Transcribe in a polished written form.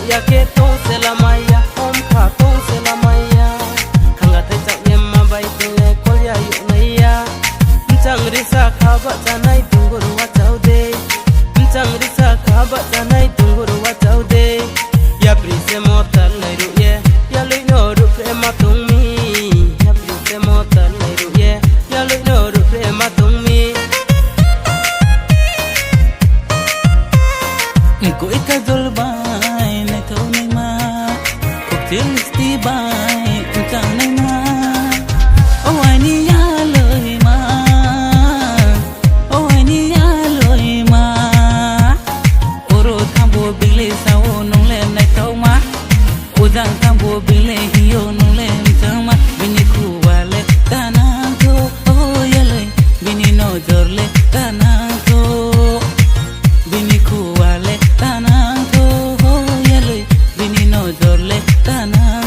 ya ke to se la maya om kha to se la maya khanga te chak yem ma bai te le kol ya yu nai ya chang ri sa kha ba cha nai tungur wa chau de chang ri sa kha ba cha nai tungur wa chau de ya pri se mo tar lai ru ye ya lui no ru pre ma tung mi ya pri se mo tar lai ru ye ya lui no ru pre ma tung mi ko ita dol bai ne thau nei ma ko til sti bai chang nei ma o ai ni ya loi ma o ai ni ya loi ma oro thambo bile sao nong le nai thau ma o jang thambo bile hiyo nong le chang ma bini khu wale kana ko o ya le bini no jor le kana ko bini khu wale tanang to ho yale bini no dorle tanang